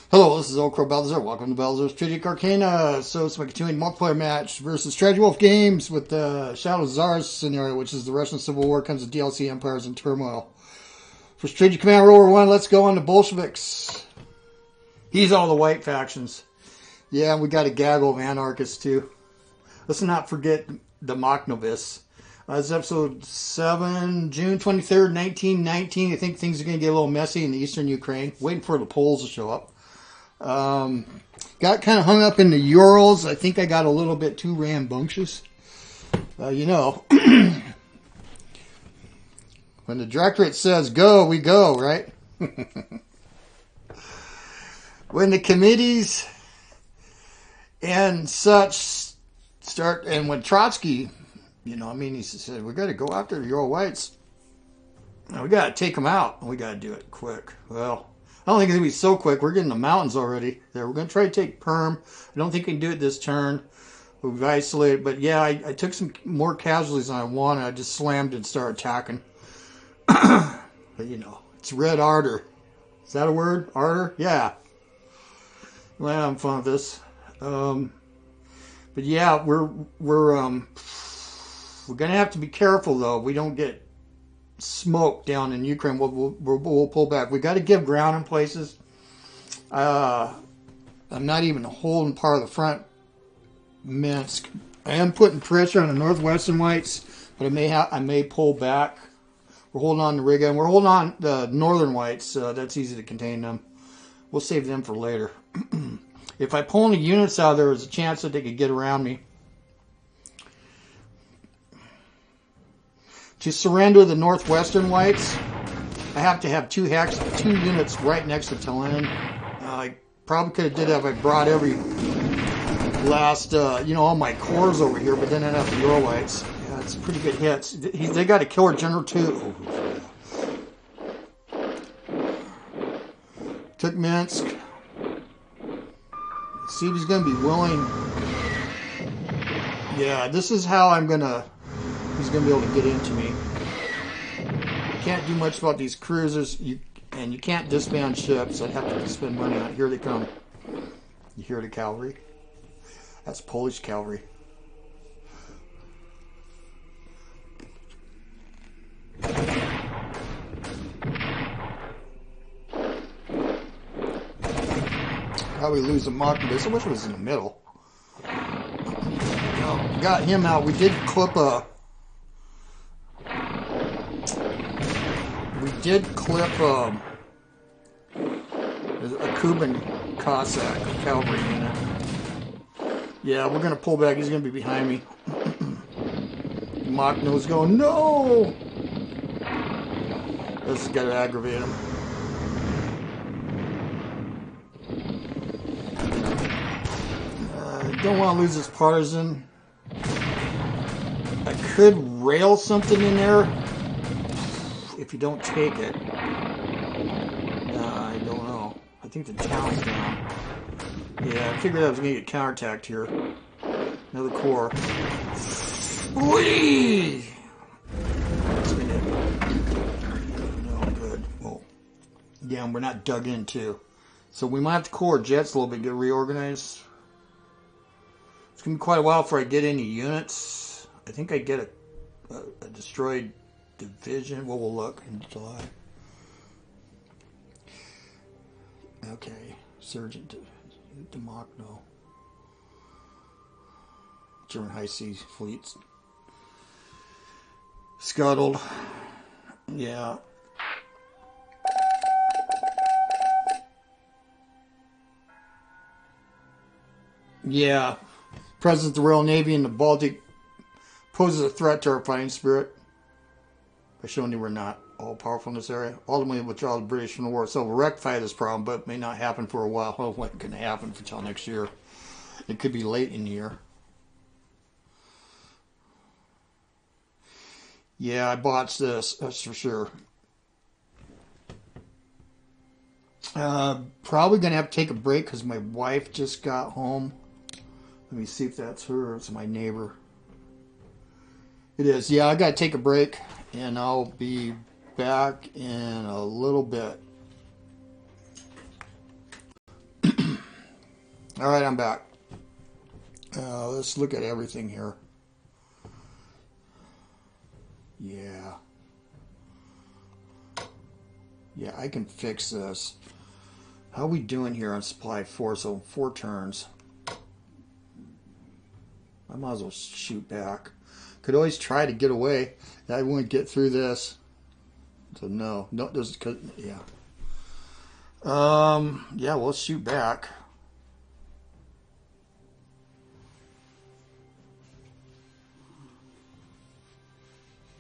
Hello, this is OldCrowBalthazor. Welcome to Balthazar's Strategic Arcana. So it's my continuing multiplayer match versus StrategyWolfGames with the Shadow Tsars scenario, which is the Russian Civil War comes with DLC empires in turmoil. For Strategic Command Roller 1, let's go on to Bolsheviks. He's all the white factions. Yeah, we got a gaggle of anarchists too. Let's not forget the Makhnovis. It's episode 7, June 23rd, 1919. I think things are going to get a little messy in the eastern Ukraine. Waiting for the Poles to show up. Got kind of hung up in the Urals. I think I got a little bit too rambunctious. You know, when the directorate says go, we go, right? When the committees and such start, and when Trotsky, he said, we got to go after the Ural Whites. We got to take them out, and we got to do it quick. Well, I don't think it's going to be so quick. We're getting the mountains already. There, we're going to try to take Perm. I don't think we can do it this turn. We've isolated. But yeah, I took some more casualties than I wanted. I just slammed and started attacking. But it's red ardor. Is that a word? Ardor? Yeah. Well, I'm fun with this. But yeah, we're going to have to be careful though. We don't get smoke down in Ukraine. We'll pull back. We got to give ground in places. I'm not even holding part of the front Minsk. I am putting pressure on the northwestern whites, but I may pull back. We're holding on to Riga, and we're holding on the northern whites. That's easy to contain them. We'll save them for later. If I pull any units out, there is a chance that they could get around me. To surrender the northwestern whites, I have to have two units right next to Tallinn. I probably could have did that if I brought every last, all my cores over here, but then I'd have the Ural Whites. Yeah, it's pretty good hits. They got a killer general too. Took Minsk. See if he's going to be willing. Yeah, this is how he's going to be able to get into me. You can't do much about these cruisers, and you can't disband ships. I'd have to spend money on it. Here they come. You hear the cavalry? That's Polish cavalry. Probably lose the Makhnovis. I wish it was in the middle. Got him out. We did clip a Kuban Cossack cavalry unit. Yeah, we're gonna pull back. He's gonna be behind me. Makhno's going, no! This has got to aggravate him. Don't want to lose this partisan. I could rail something in there if you don't take it. I don't know. I think the town's down. Yeah, I figured I was going to get counterattacked here. Another core. Whee! No good. Well, yeah, we're not dug in too. So we might have to core jets a little bit, get reorganized. It's going to be quite a while before I get any units. I think I get a destroyed division. Well, we'll look in July. Okay. Sergeant Demachno. German high seas fleets. Scuttled. Yeah. Yeah. Presence of the Royal Navy in the Baltic poses a threat to our fighting spirit by showing you we're not all powerful in this area. Ultimately, withdraw the British from the war. So we'll rectify this problem, but it may not happen for a while. Well, what can happen until next year? It could be late in the year. Yeah, I botched this. That's for sure. Probably going to have to take a break because my wife just got home. Let me see if that's her or it's my neighbor. It is. Yeah, I got to take a break, and I'll be back in a little bit. All right, I'm back. Let's look at everything here. Yeah. Yeah, I can fix this. How are we doing here on supply 4? So 4 turns. I might as well shoot back. Could always try to get away. I wouldn't get through this. So no, there's yeah. Yeah, we'll shoot back.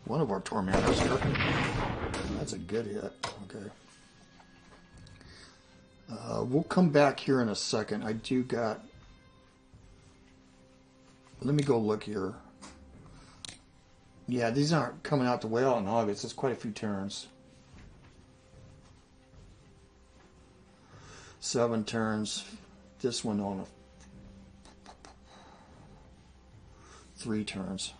One of our tormentors here. That's a good hit. Okay. We'll come back here in a second. I do got... Let me go look here. Yeah, these aren't coming out the whale in August. It's quite a few turns. 7 turns. This one on 3 turns.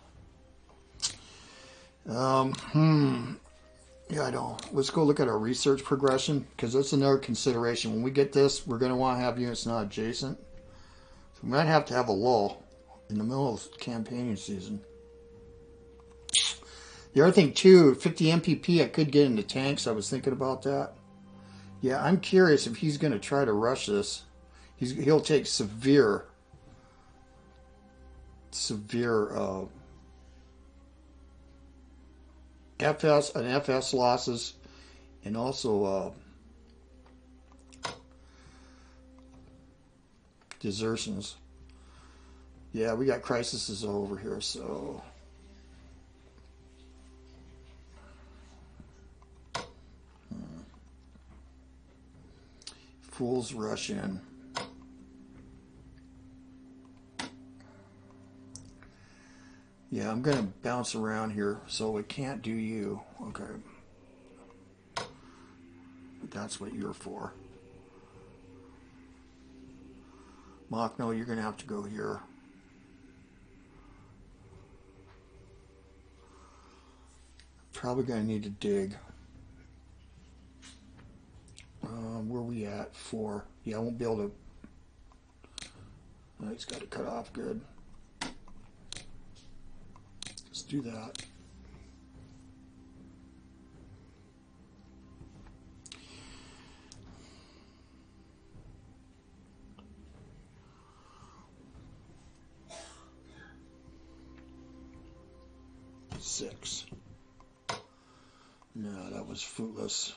Yeah, I don't. Let's go look at our research progression, because that's another consideration. When we get this, we're going to want to have units not adjacent. So we might have to have a lull in the middle of campaigning season. The other thing too, 50 MPP, I could get into tanks. I was thinking about that. Yeah, I'm curious if he's going to try to rush this. He'll take severe FS losses, and also desertions. Yeah, we got crises over here, so fools rush in. Yeah, I'm gonna bounce around here, so it can't do you. Okay, but that's what you're for. Mock, no, you're gonna have to go here. Probably gonna need to dig. Where we at? 4. Yeah, I won't be able to. Oh, he's got to cut off. Good. Let's do that. Six. No, that was fruitless.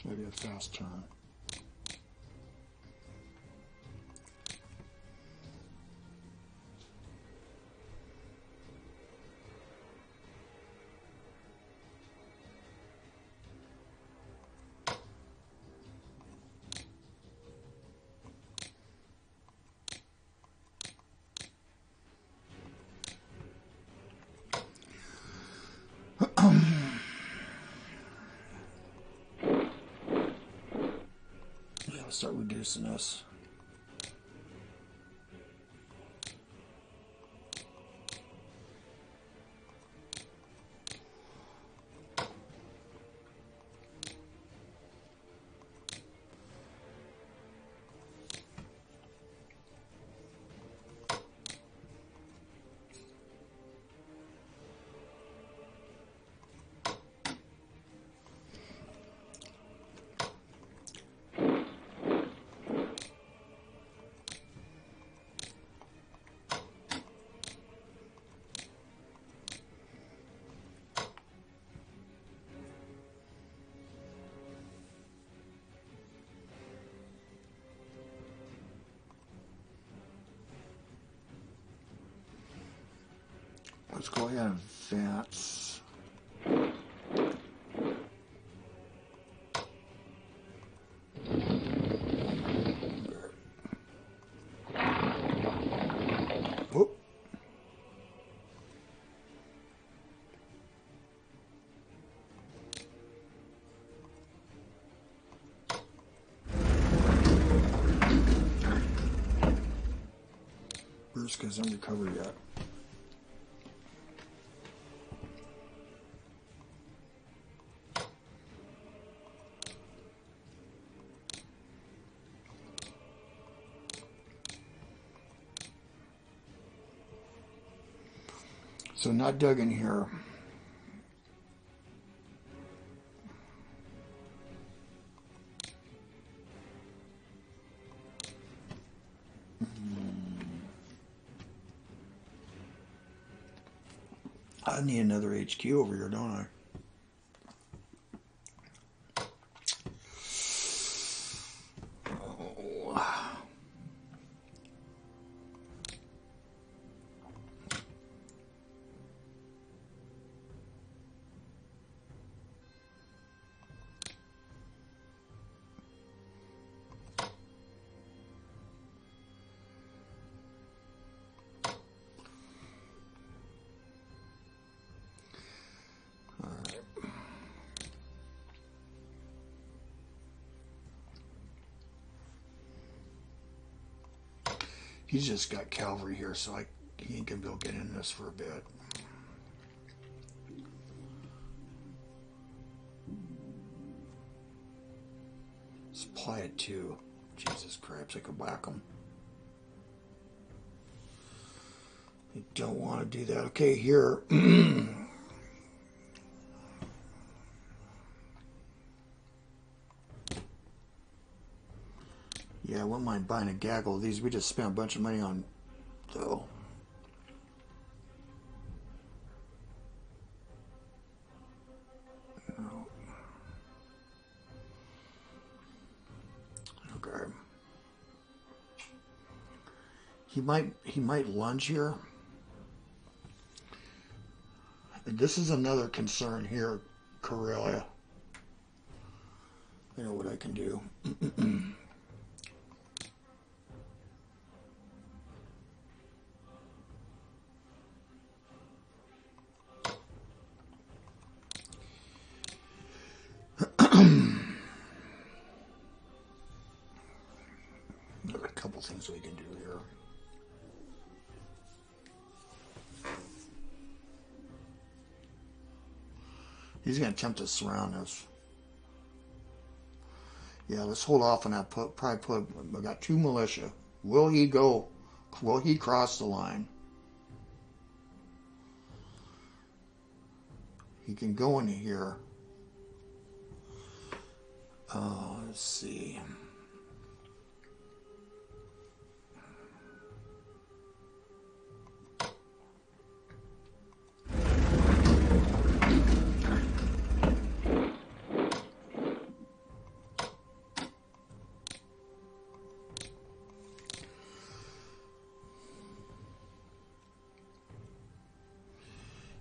Maybe a fast turn. Start reducing this. Let's go ahead and advance. doesn't recover yet. So not dug in here. I need another HQ over here, don't I? He's just got cavalry here, so he ain't gonna be able to get in this for a bit. Supply it too. Jesus Christ, I could whack him. I don't want to do that. Okay, here. Yeah, I wouldn't mind buying a gaggle of these. We just spent a bunch of money on, though. No. Okay. He might lunge here. And this is another concern here, Karelia. I know what I can do. There are a couple things we can do here. He's going to attempt to surround us. Yeah, let's hold off on that. We got 2 militia. Will he go? Will he cross the line? He can go into here. Let's see.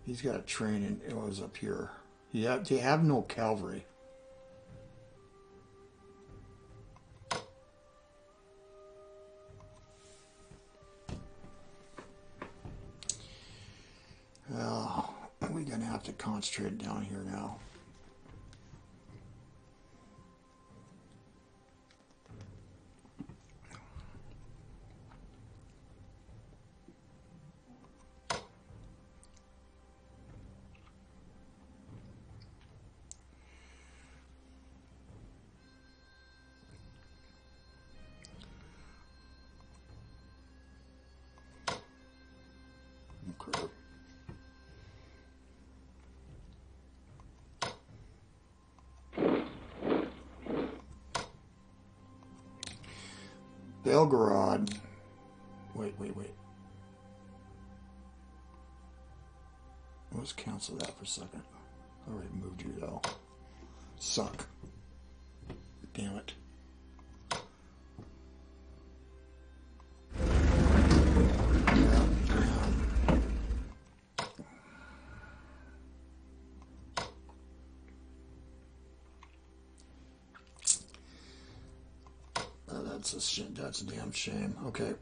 He's got a train and it was up here. They have no cavalry. Well, we're going to have to concentrate down here now. Belgorod. Wait. Let's cancel that for a second. I already moved you though. Suck. Damn it. That's a damn shame. Okay.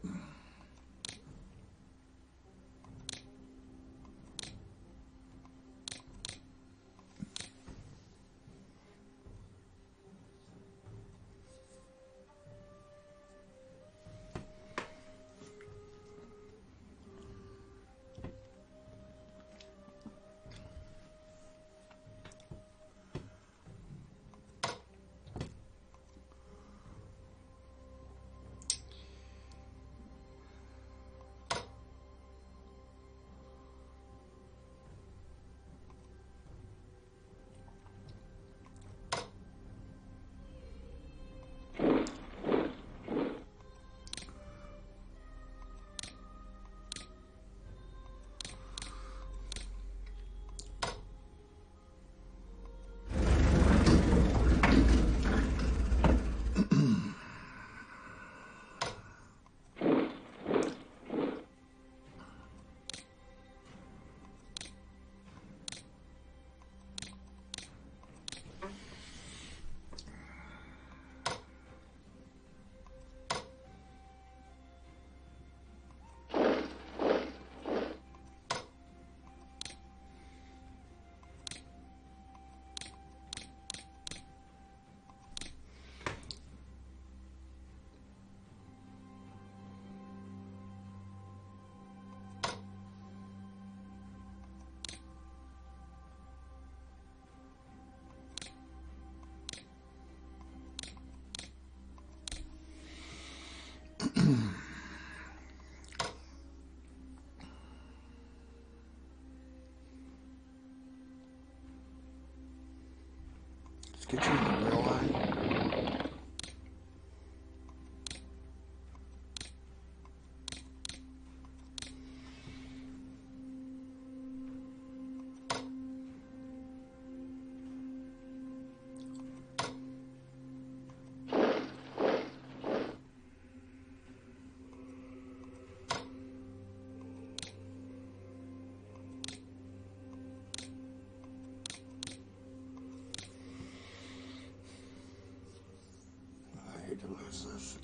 Let's get you in the real line. To lose this.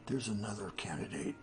There's another candidate.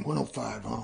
$105, huh?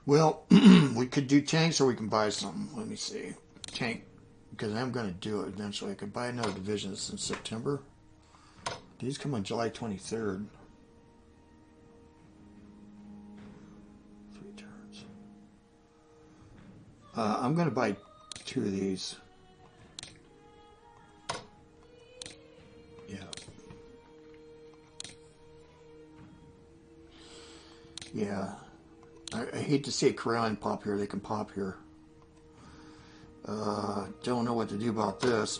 Well, we could do tanks or we can buy something. Let me see. Tank, because I'm going to do it eventually. I could buy another division. This in September. These come on July 23rd. 3 turns. I'm going to buy 2 of these. Yeah. Yeah. I hate to see a Karelian pop here. They can pop here. Don't know what to do about this.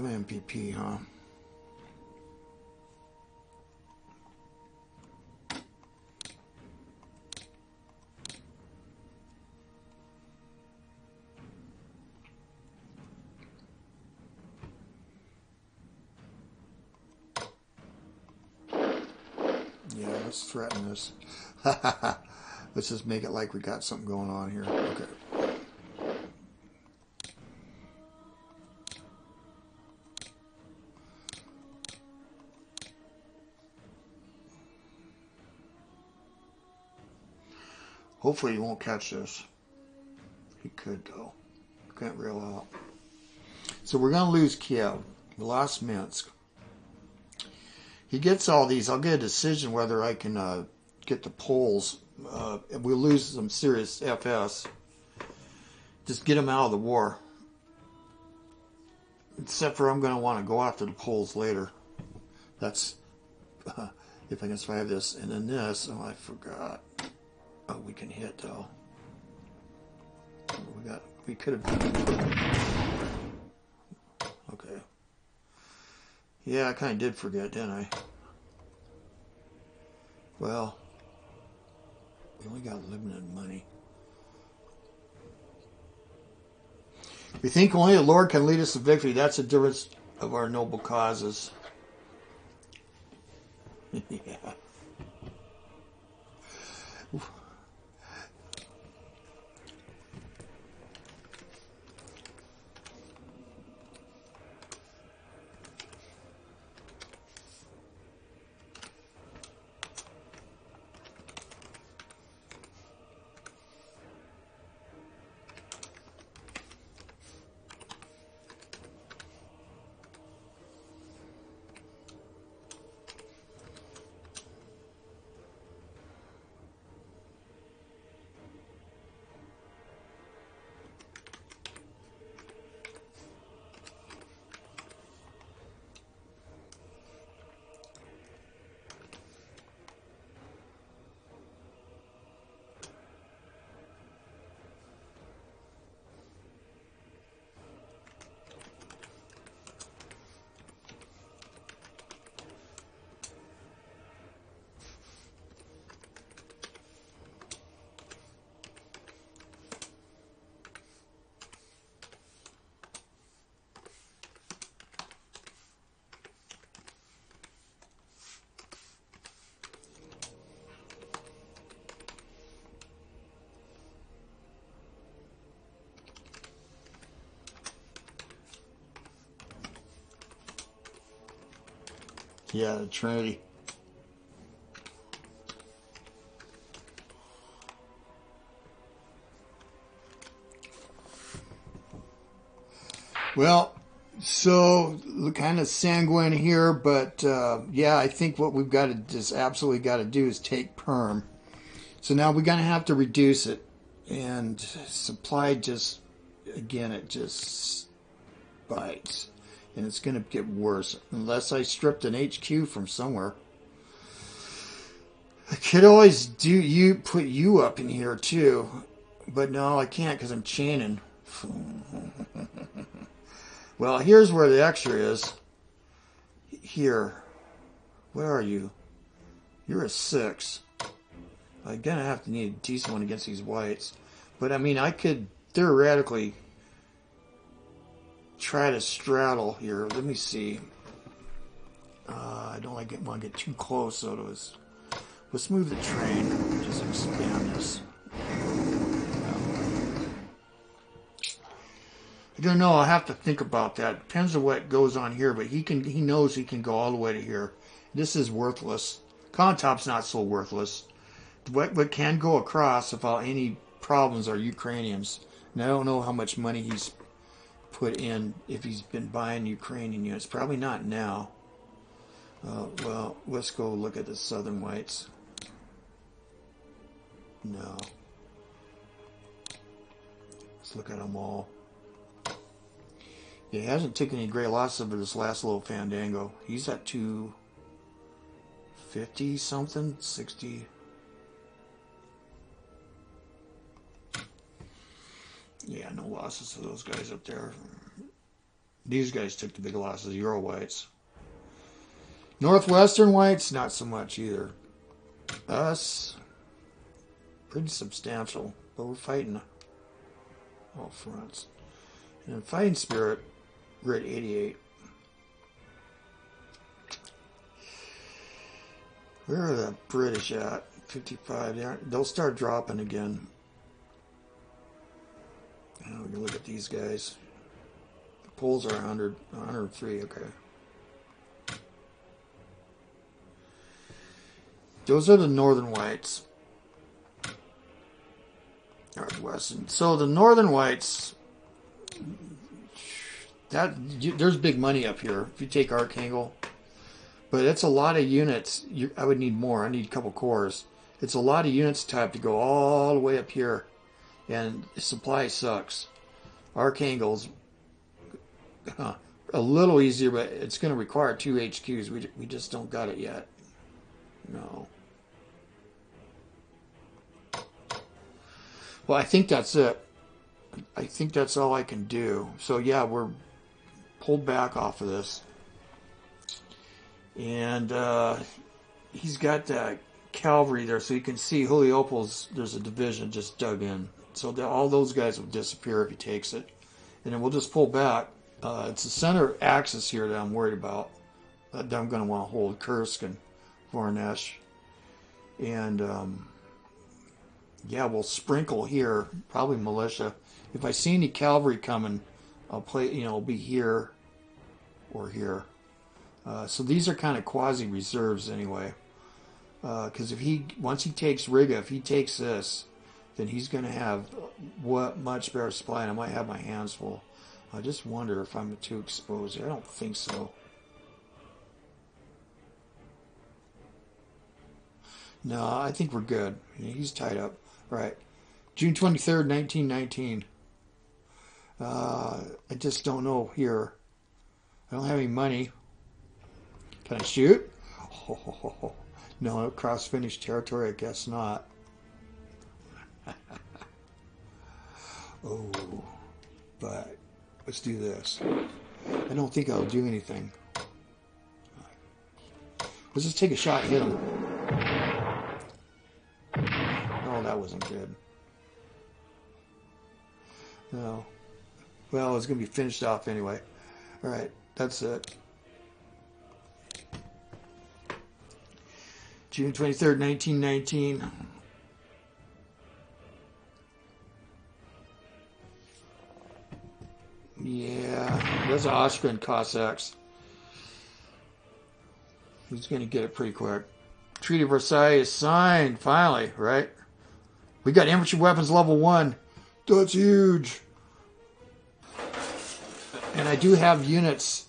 MPP, huh? Yeah, let's threaten this. Let's just make it like we got something going on here. Okay. Hopefully he won't catch this. He could, though. Can't reel out. So we're going to lose Kiev. We lost Minsk. He gets all these. I'll get a decision whether I can get the Poles. We'll lose some serious FS. Just get them out of the war. Except for I'm going to want to go after the Poles later. That's if I can survive this. And then this. Oh, I forgot. Oh, we can hit though. We could have done it. Okay. Yeah, I kind of did forget, didn't I? Well, we only got limited money. We think only the Lord can lead us to victory. That's the difference of our noble causes. Yeah. Yeah, the Trinity. Well, so kind of sanguine here, but yeah, I think what we've got to just absolutely got to do is take Perm. So now we're going to have to reduce it, and supply just, again, it just bites. And it's going to get worse unless I stripped an HQ from somewhere. I could always put you up in here too. But no, I can't because I'm chaining. Well, here's where the extra is. Here. Where are you? You're a 6. I'm going to have to need a decent one against these whites. But I mean, I could theoretically try to straddle here. Let me see. I don't want to get too close, so to us. Let's move the train. Just expand this. don't know. I'll have to think about that. Depends on what goes on here, but he knows he can go all the way to here. This is worthless. Kontop's not so worthless. What can go across without any problems are Ukrainians. And I don't know how much money he's put in if he's been buying Ukrainian units. Probably not now. Well, let's go look at the southern whites. No. Let's look at them all. Yeah, he hasn't taken any great losses over this last little Fandango. He's at 250 something, 60. Yeah, no losses to those guys up there. These guys took the big losses, Euro whites. Northwestern whites, not so much either. Us, pretty substantial, but we're fighting all fronts. And in fighting spirit, we're at 88. Where are the British at? 55. They'll start dropping again. Now we can look at these guys. The Poles are 100, 103. Okay. Those are the northern whites. Northwestern. So the northern whites, there's big money up here if you take Archangel. But it's a lot of units. I would need more. I need a couple cores. It's a lot of units to have to go all the way up here. And supply sucks. Archangel's a little easier, but it's going to require 2 HQs. We just don't got it yet. No. Well, I think that's it. I think that's all I can do. So yeah, we're pulled back off of this. And he's got that cavalry there, so you can see Heliopol's, there's a division just dug in. So all those guys will disappear if he takes it. And then we'll just pull back. It's the center axis here that I'm worried about. That I'm going to want to hold Kursk and Voronezh. And yeah, we'll sprinkle here, probably militia. If I see any cavalry coming, I'll play, it'll be here or here. So these are kind of quasi reserves anyway. Because once he takes Riga, if he takes this, then he's going to have much better supply, and I might have my hands full. I just wonder if I'm too exposed here. I don't think so. No, I think we're good. He's tied up. All right. June 23rd, 1919. I just don't know here. I don't have any money. Can I shoot? Oh, no, cross-finished territory, I guess not. Oh, but let's do this. I don't think I'll do anything. Let's just take a shot and hit him. Oh, that wasn't good. No. Well, it's going to be finished off anyway. All right, that's it. June 23rd, 1919. Yeah, that's Austrian Cossacks. He's going to get it pretty quick. Treaty of Versailles is signed, finally, right? We got infantry weapons level 1. That's huge. And I do have units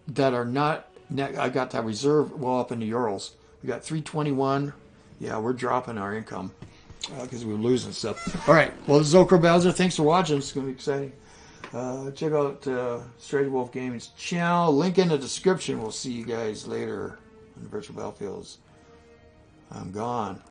that are not... I got that reserve well up in the Urals. We got 321. Yeah, we're dropping our income because we're losing stuff. All right. Well, this is OldCrowBalthazor. Thanks for watching. It's going to be exciting. Check out StrategyWolfGames channel. Link in the description. We'll see you guys later on the virtual battlefields. I'm gone.